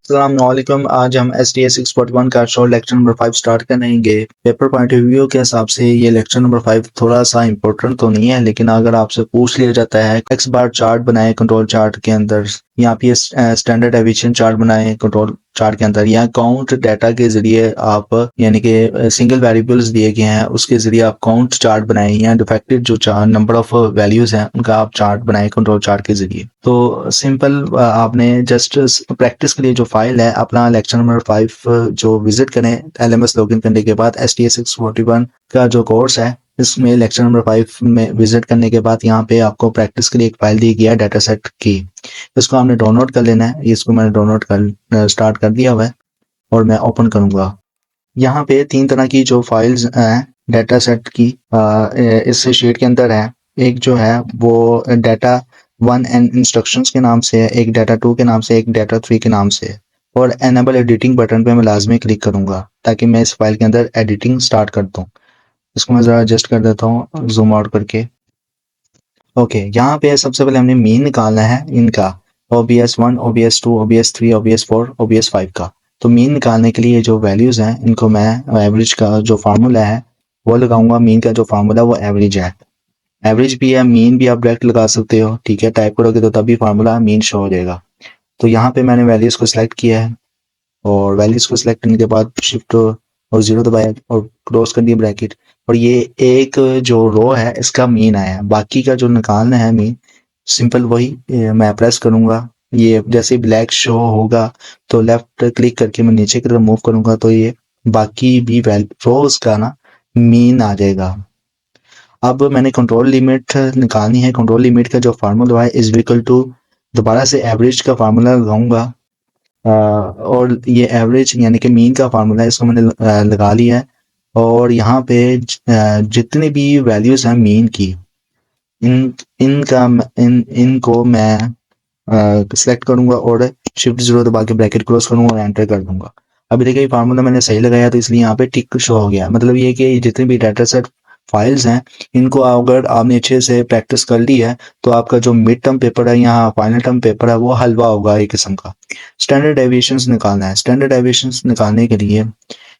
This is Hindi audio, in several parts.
अस्सलामुअलैकुम। आज हम STS 641 का शॉर्ट लेक्चर नंबर 5 स्टार्ट करेंगे। पेपर पॉइंट ऑफ व्यू के हिसाब से ये लेक्चर नंबर 5 थोड़ा सा इंपॉर्टेंट तो नहीं है, लेकिन अगर आपसे पूछ लिया जाता है एक्स बार चार्ट बनाए कंट्रोल चार्ट के अंदर, या फिर स्टैंडर्ड डेविएशन चार्ट बनाए कंट्रोल चार्ट के अंदर, या काउंट डाटा के जरिए आप यानी कि सिंगल वेरिएबल्स दिए गए हैं उसके जरिए आप काउंट चार्ट बनाए, या डिफेक्टेड जो नंबर ऑफ वैल्यूज हैं उनका आप चार्ट बनाए कंट्रोल चार्ट के जरिए। तो सिंपल आपने जस्ट प्रैक्टिस के लिए जो फाइल है अपना लेक्चर नंबर 5 जो विजिट करें LMS लॉगिन करने के बाद, STS 641 का जो कोर्स है इसमें लेक्चर नंबर 5 में विजिट करने के बाद यहाँ पे आपको प्रैक्टिस के लिए एक फाइल दी गई है डाटा सेट की। इसको आपने डाउनलोड कर लेना है। इसको मैंने डाउनलोड कर स्टार्ट कर दिया हुआ है और मैं ओपन करूंगा। यहाँ पे 3 तरह की जो फाइल्स हैं डाटा सेट की इस शीट के अंदर है। एक जो है वो डाटा 1 एंड इंस्ट्रक्शंस के नाम से है, एक डाटा 2 के नाम से, एक डाटा 3 के नाम से है। और एनेबल एडिटिंग बटन पे मैं लाजमी क्लिक करूंगा ताकि मैं इस फाइल के अंदर एडिटिंग स्टार्ट कर दूं। इसको मैं ज़रा एडजस्ट कर देता हूँ जूम आउट करके। ओके, यहाँ पे सबसे पहले हमने मीन निकालना है इनका, OBS 1, OBS 2, OBS 3, OBS 4, OBS 5 का। तो मीन निकालने के लिए जो वैल्यूज़ हैं इनको मैं एवरेज का जो फार्मूला है वो लगाऊंगा। मीन का जो फार्मूला वो एवरेज है, एवरेज भी है, मीन भी आप डायरेक्ट लगा सकते हो। ठीक है, टाइप करोगे तो तभी फार्मूला मीन शो हो जाएगा। तो यहाँ पे मैंने वैल्यूज़ को सिलेक्ट किया है और वैल्यूज़ को सिलेक्ट करने के बाद शिफ्ट और 0 दबाया और क्लोज कर दिया ब्रैकेट। और ये एक जो रो है इसका मीन आया है। बाकी का जो निकालना है मीन सिंपल वही मैं प्रेस करूंगा। ये जैसे ब्लैक शो होगा तो लेफ्ट क्लिक करके मैं नीचे की तरफ मूव करूंगा तो ये बाकी भी रोज का ना मीन आ जाएगा। अब मैंने कंट्रोल लिमिट निकालनी है। कंट्रोल लिमिट का जो फार्मूला है इज इक्वल टू, दोबारा से एवरेज का फार्मूला लगाऊंगा और ये एवरेज यानी कि मीन का फार्मूला है, इसको मैंने लगा लिया है। और यहाँ पे जितने भी वैल्यूज हैं मीन की इन इनका इनको मैं सिलेक्ट करूंगा और शिफ्ट 0 दबा के ब्रैकेट क्लोज करूंगा और एंटर कर दूंगा। अभी देखिए फार्मूला मैंने सही लगाया तो इसलिए यहाँ पे टिक शो हो गया। मतलब ये कि जितने भी डाटा सेट फाइल्स हैं इनको अगर आपने अच्छे से प्रैक्टिस कर ली है तो आपका जो मिड टर्म पेपर है या फाइनल टर्म पेपर है वो हलवा होगा एक किस्म का। स्टैंडर्ड डेविएशंस निकालना है। स्टैंडर्ड डेविएशंस निकालने के लिए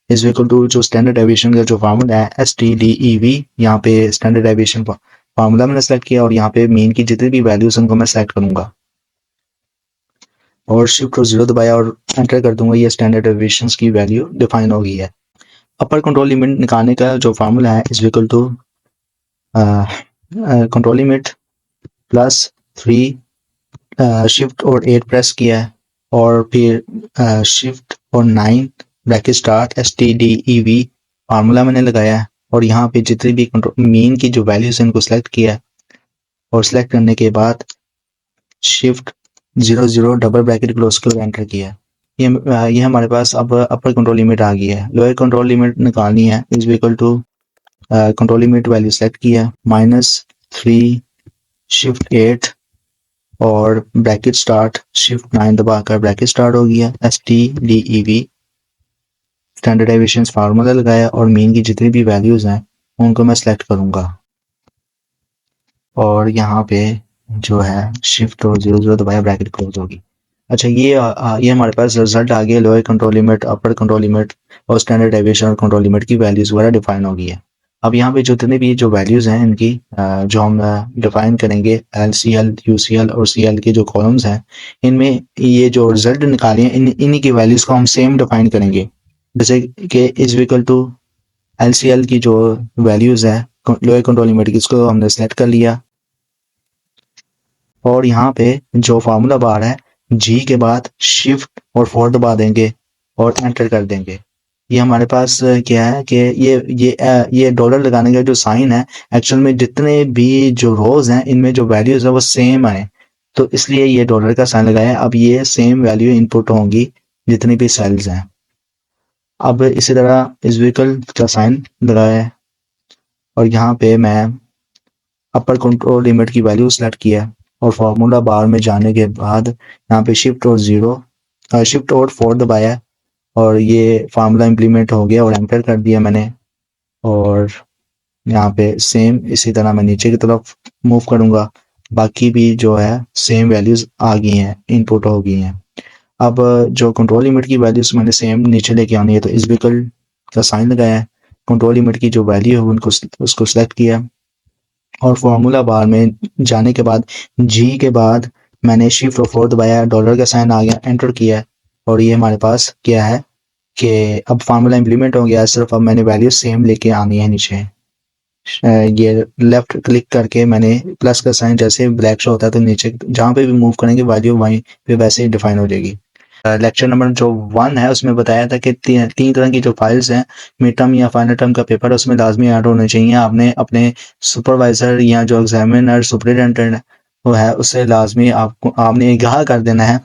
इज इक्वल टू जो स्टैंडर्ड डेविएशन का जो फार्मूला है STDEV, यहाँ पे स्टैंडर्ड डेविएशन फार्मूला मैंने सेलेक्ट किया और यहाँ पे मीन की जितनी भी वैल्यूज उनको मैं सेलेक्ट करूंगा और शिफ्ट और 0 दबाया और एंटर कर दूंगा। ये स्टैंडर्ड डेविएशंस की वैल्यू डिफाइन हो गई है। अपर कंट्रोल लिमिट निकालने का जो फार्मूला है is equal to control limit plus 3 shift और 8 प्रेस किया है और फिर शिफ्ट और 9 ब्रैकेट स्टार्ट STDEV फार्मूला मैंने लगाया है और यहाँ पे जितनी भी मीन की जो वैल्यूज है इनको सेलेक्ट किया है और सेलेक्ट करने के बाद शिफ्ट 0 डबल ब्रैकेट क्लोज कर एंटर किया है। ये हमारे पास अब अपर कंट्रोल लिमिट आ गई है। लोअर कंट्रोल लिमिट निकालनी है is equal to control limit value select किया -3 शिफ्ट 8 और ब्रैकेट स्टार्ट शिफ्ट 9 दबाकर ब्रैकेट स्टार्ट हो गया। STDEV स्टैंडर्ड डेविएशंस फार्मूला लगाया और मीन की जितनी भी वैल्यूज हैं उनको मैं सेलेक्ट करूंगा और यहाँ पे जो है शिफ्ट और 0 दबाया ब्रैकेट क्लोज होगी। अच्छा, ये हमारे पास रिजल्ट आ गया। Lower control limit, upper control limit और स्टैंडर्ड डेविएशन और कंट्रोल लिमिट की वैल्यूज वगैरह डिफाइन हो गई है। अब यहाँ पे जितने भी जो वैल्यूज हैं इनकी जो हम डिफाइन करेंगे LCL, UCL और CL के जो कॉलम्स हैं इनमें ये जो रिजल्ट निकाले हैं इन्हीं की वैल्यूज को हम सेम डिफाइन करेंगे। जैसे कि इज इक्वल टू LCL की जो वैल्यूज है लोअर कंट्रोल लिमिट की, इसको हमने सेलेक्ट कर लिया और यहाँ पे जो फार्मूला बार है G के बाद शिफ्ट और 4 दबा देंगे और एंटर कर देंगे। ये हमारे पास क्या है कि ये डॉलर लगाने का जो साइन है एक्चुअल में जितने भी जो रोज हैं इनमें जो वैल्यूज है वो सेम आए, तो इसलिए ये डॉलर का साइन लगाया है। अब ये सेम वैल्यू इनपुट होंगी जितनी भी सेल्स हैं। अब इसी तरह इस व्हीकल का साइन लगाया है और यहाँ पे मैं अपर कंट्रोल लिमिट की वैल्यू सेलेक्ट किया और फार्मूला बार में जाने के बाद यहाँ पे शिफ्ट और 4 दबाया और ये फार्मूला इम्प्लीमेंट हो गया और एंटर कर दिया मैंने। और यहाँ पे सेम इसी तरह मैं नीचे की तरफ मूव करूँगा बाकी भी जो है सेम वैल्यूज़ आ गई हैं, इनपुट हो गई हैं। अब जो कंट्रोल लिमिट की वैल्यूज़ मैंने सेम नीचे लेके आनी है, तो इज इक्वल का साइन लगाया है, कंट्रोल लिमिट की जो वैल्यू है उनको उसको सेलेक्ट किया और फार्मूला बार में जाने के बाद जी के बाद मैंने शिफ्ट और 4 दबाया, डॉलर का साइन आ गया, एंटर किया और ये हमारे पास क्या है कि अब फार्मूला इम्प्लीमेंट हो गया। सिर्फ अब मैंने वैल्यू सेम लेके आनी है नीचे। ये लेफ्ट क्लिक करके मैंने प्लस का साइन जैसे ब्लैक शो होता है तो नीचे जहाँ पे भी मूव करेंगे वैल्यू वहीं पे वैसे ही डिफाइन हो जाएगी। लेक्चर नंबर जो 1 है उसमें बताया था कि तीन तरह की जो फाइल्स हैं, मिड टर्म या फाइनल टर्म का पेपर उसमें लाजमी ऐड होने चाहिए। आपने अपने सुपरवाइज़र या जो एग्जामिनर सुपरिटेंडेंट वो है उससे लाजमी आपने आगाह कर देना है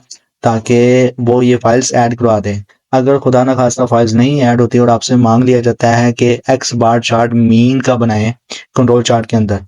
ताकि वो ये फाइल्स ऐड करवा दें। अगर खुदा ना खास्ता फाइल्स नहीं ऐड होती और आपसे मांग लिया जाता है कि एक्स बार चार्ट मीन का बनाएं कंट्रोल चार्ट के अंदर,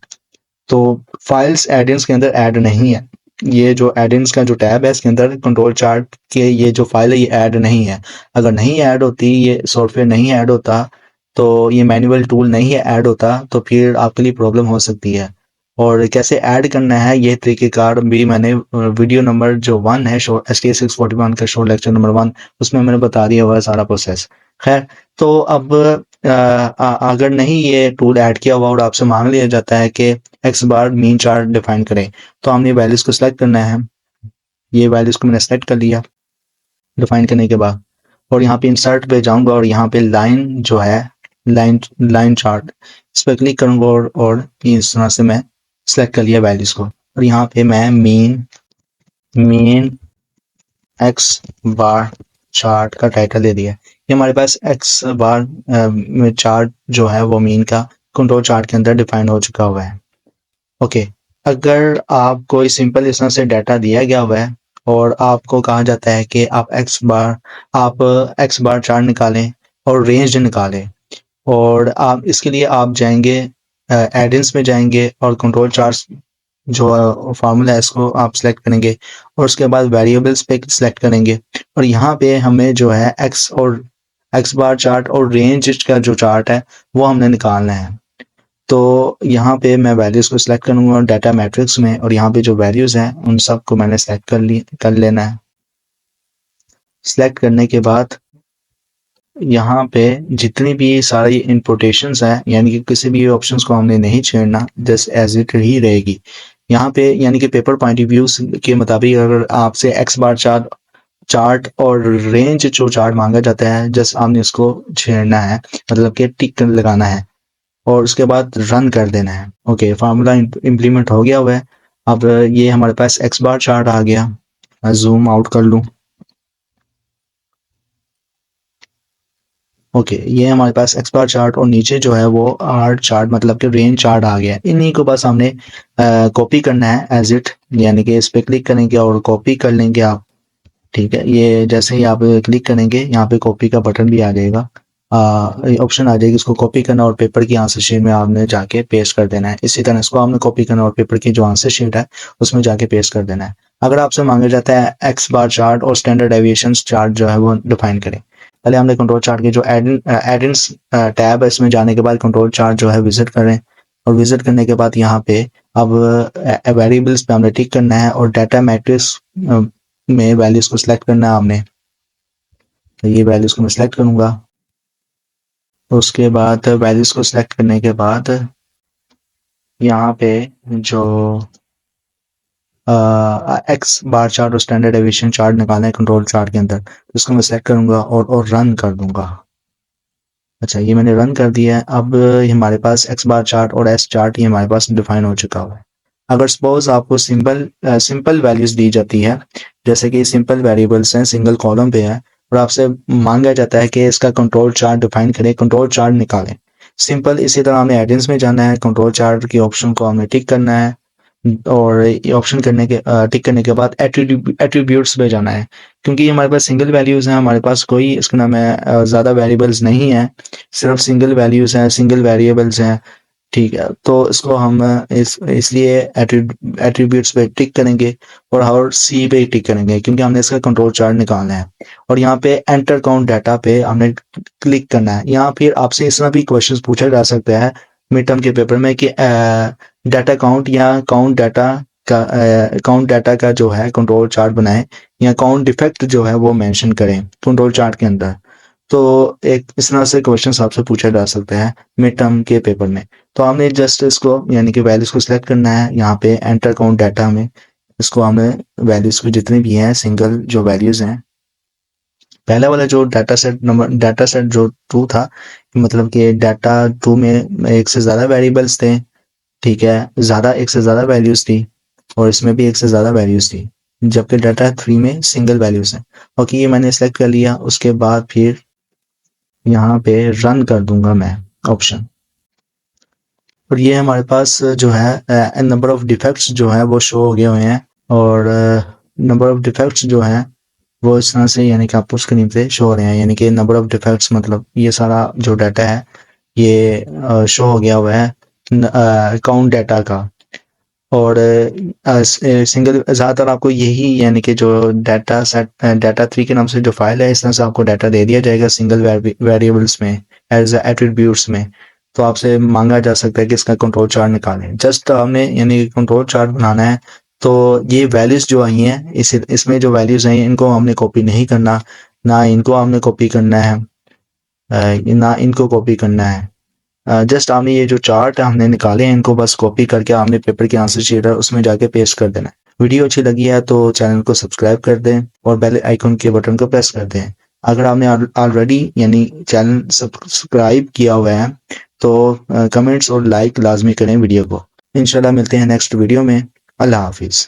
तो फाइल्स एडिंग्स के अंदर ऐड नहीं है। ये जो एडिंग्स का जो टैब है इसके अंदर कंट्रोल चार्ट के ये जो फाइल है ये ऐड नहीं है। अगर नहीं ऐड होती, ये सॉफ्टवेयर नहीं ऐड होता, तो ये मैनुअल टूल नहीं ऐड होता, तो फिर आपके लिए प्रॉब्लम हो सकती है। और कैसे ऐड करना है ये तरीक़ेकार भी मैंने वीडियो नंबर जो 1 है शो STS 641 का शो लेक्चर नंबर 1 उसमें मैंने बता दिया हुआ है सारा प्रोसेस। खैर, तो अब अगर नहीं ये टूल ऐड किया हुआ और आपसे मांग लिया जाता है कि एक्स बार मीन चार्ट डिफाइन करें, तो हमने वैल्यूज़ को सिलेक्ट करना है। ये वैल्यूज़ को मैंने सेलेक्ट कर लिया डिफाइन करने के बाद, और यहाँ पे इंसर्ट पे जाऊंगा और यहाँ पे लाइन जो है लाइन लाइन चार्ट इस पर क्लिक करूंगा और इस तरह से मैं सेलेक्ट कर लिया वैल्यूज़ को, और यहाँ पे मैं मीन एक्स बार चार्ट का टाइटल दे दिया। ये हमारे पास एक्स बार चार्ट जो है वो मीन का कंट्रोल चार्ट के अंदर डिफाइन हो चुका हुआ है। ओके, अगर आपको इस सिंपल इस तरह से डाटा दिया गया हुआ है और आपको कहा जाता है कि आप एक्स बार चार्ट निकालें और रेंज निकालें, और आप इसके लिए आप जाएंगे एडिंस में जाएंगे और कंट्रोल चार्ट्स जो फार्मूला है इसको आप सेलेक्ट करेंगे और उसके बाद वेरिएबल्स पे सेलेक्ट करेंगे, और यहाँ पे हमें जो है एक्स बार चार्ट और रेंज का जो चार्ट है वो हमने निकालना है। तो यहाँ पे मैं वैल्यूज़ को सिलेक्ट करूँगा डाटा मैट्रिक्स में, और यहाँ पे जो वैल्यूज़ हैं उन सब को मैंने सेलेक्ट कर लेना है। सेलेक्ट करने के बाद यहाँ पे जितनी भी सारी इनपुटेशंस हैं, यानी कि किसी भी ऑप्शंस को हमने नहीं छेड़ना, जस्ट एज इट ही रहेगी। यहाँ पे यानी कि पेपर पॉइंट ऑफ व्यू के मुताबिक अगर आपसे एक्स बार चार्ट और रेंज जो चार्ट मांगा जाता है, जस्ट आपने इसको छेड़ना है, मतलब कि टिक लगाना है और उसके बाद रन कर देना है। ओके, फार्मूला इम्प्लीमेंट हो गया हुआ है। अब ये हमारे पास एक्स बार चार्ट आ गया। मैं जूम आउट कर लूँ। ओके, ये हमारे पास एक्स बार चार्ट और नीचे जो है वो आर चार्ट मतलब कि रेंज चार्ट आ गया। इन्हीं को बस हमने कॉपी करना है एज इट, यानी कि इस पर क्लिक करेंगे और कॉपी कर लेंगे आप। ठीक है, ये जैसे ही आप क्लिक करेंगे यहाँ पे कॉपी का बटन भी आ जाएगा, ऑप्शन आ जाएगी, इसको कॉपी करना और पेपर की आंसर शीट में आपने जाके पेस्ट कर देना है। इसी तरह इसको आपने कॉपी करना और पेपर की जो आंसर शीट है उसमें जाके पेस्ट कर देना है। अगर आपसे मांगा जाता है एक्स बार चार्ट और स्टैंडर्ड डेविएशन चार्ट जो है वो डिफाइन करें, पहले हमने कंट्रोल चार्ट के जो एडिंस टैब है इसमें जाने के बाद कंट्रोल चार्ट जो है विजिट करें, और विजिट करने के बाद यहाँ पे अब वेरिएबल्स पे हमने टिक करना है और डाटा मैट्रिक्स में वैल्यूज को सिलेक्ट करना है आपने। तो ये वैल्यूज को मैं सिलेक्ट करूंगा, उसके बाद वैल्यूज को सिलेक्ट करने के बाद यहाँ पे जो एक्स बार चार्ट और स्टैंडर्ड डेविएशन चार्ट निकालना है कंट्रोल चार्ट के अंदर, तो इसको मैं सिलेक्ट करूंगा और रन कर दूंगा। अच्छा, ये मैंने रन कर दिया है। अब हमारे पास एक्स बार चार्ट और एस चार्ट ये हमारे पास डिफाइन हो चुका हुआ है। अगर सपोज आपको सिंपल वैल्यूज दी जाती है, जैसे कि सिंपल वेरिएबल्स हैं, सिंगल कॉलम पे है, और आपसे मांगा जाता है कि इसका कंट्रोल चार्ट डिफाइन करें, कंट्रोल चार्ट निकालें, सिंपल। इसी तरह हमने एडिंस में जाना है, कंट्रोल चार्ट के ऑप्शन को हमने टिक करना है, और ये ऑप्शन करने के टिक करने के बाद एट्रीब्यूट्स पे जाना है, क्योंकि हमारे पास सिंगल वैल्यूज़ हैं, हमारे पास कोई इसका नाम है ज़्यादा वेरिएबल्स नहीं है, सिर्फ सिंगल वैल्यूज़ हैं, सिंगल वेरिएबल्स हैं। ठीक है, तो इसको हम इसलिए एट्रीब्यूट्स पे टिक करेंगे और सी पे टिक करेंगे क्योंकि हमने इसका कंट्रोल चार्ट निकालना है, और यहाँ पे एंटर काउंट डाटा पे हमने क्लिक करना है। यहाँ फिर आपसे इस तरह भी क्वेश्चन पूछा जा सकता है मिड टर्म के पेपर में कि डाटा काउंट या काउंट डाटा का अकाउंट डाटा का जो है कंट्रोल चार्ट बनाएं या अकाउंट डिफेक्ट जो है वो मेंशन करें कंट्रोल चार्ट के अंदर। तो एक इस तरह से क्वेश्चन आपसे पूछा जा सकता है मिड टर्म के पेपर में। तो हमने जस्ट इसको यानी कि वैल्यूज को सिलेक्ट करना है यहाँ पे एंटर अकाउंट डाटा में। इसको हमने वैल्यूज को जितने भी हैं सिंगल जो वैल्यूज हैं, पहला वाला जो डाटा सेट जो टू था, मतलब कि डाटा टू में एक से ज़्यादा वेरिएबल्स थे, ठीक है, ज़्यादा एक से ज़्यादा वैल्यूज थी, और इसमें भी एक से ज़्यादा वैल्यूज थी, जबकि डाटा थ्री में सिंगल वैल्यूज हैं। ओके, ये मैंने सेलेक्ट कर लिया। उसके बाद फिर यहाँ पे रन कर दूंगा मैं ऑप्शन, और ये हमारे पास जो है नंबर ऑफ डिफेक्ट्स जो है वो शो हो गए हुए हैं, और नंबर ऑफ डिफेक्ट्स जो हैं वो इस तरह से यानी कि आपको स्क्रीन पे शो हो रहे हैं। यानी कि नंबर ऑफ डिफेक्ट्स मतलब ये सारा जो डाटा है ये शो हो गया हुआ है अकाउंट डाटा का। और सिंगल ज़्यादातर आपको यही यानी कि जो डाटा सेट डाटा थ्री के नाम से जो फाइल है, इस तरह से आपको डाटा दे दिया जाएगा सिंगल वेरिएबल्स में एज एट्रीब्यूट्स में। तो आपसे मांगा जा सकता है कि इसका कंट्रोल चार्ट निकालें। जस्ट हमने यानी कंट्रोल चार्ट बनाना है। तो ये वैल्यूज जो आई हैं इसमें जो वैल्यूज आई हैं इनको हमने कॉपी नहीं करना, ना इनको हमने कॉपी करना है, ना इनको कॉपी करना है। जस्ट हमने ये जो चार्ट हमने निकाले हैं इनको बस कॉपी करके हमने पेपर की आंसर शीट है उसमें जाके पेस्ट कर देना है। वीडियो अच्छी लगी है तो चैनल को सब्सक्राइब कर दें और बेल आइकन के बटन को प्रेस कर दें। अगर आपने ऑलरेडी यानी चैनल सब्सक्राइब किया हुआ है तो कमेंट्स और लाइक लाजमी करें वीडियो को। इंशाल्लाह मिलते हैं नेक्स्ट वीडियो में। अल्लाह हाफिज़।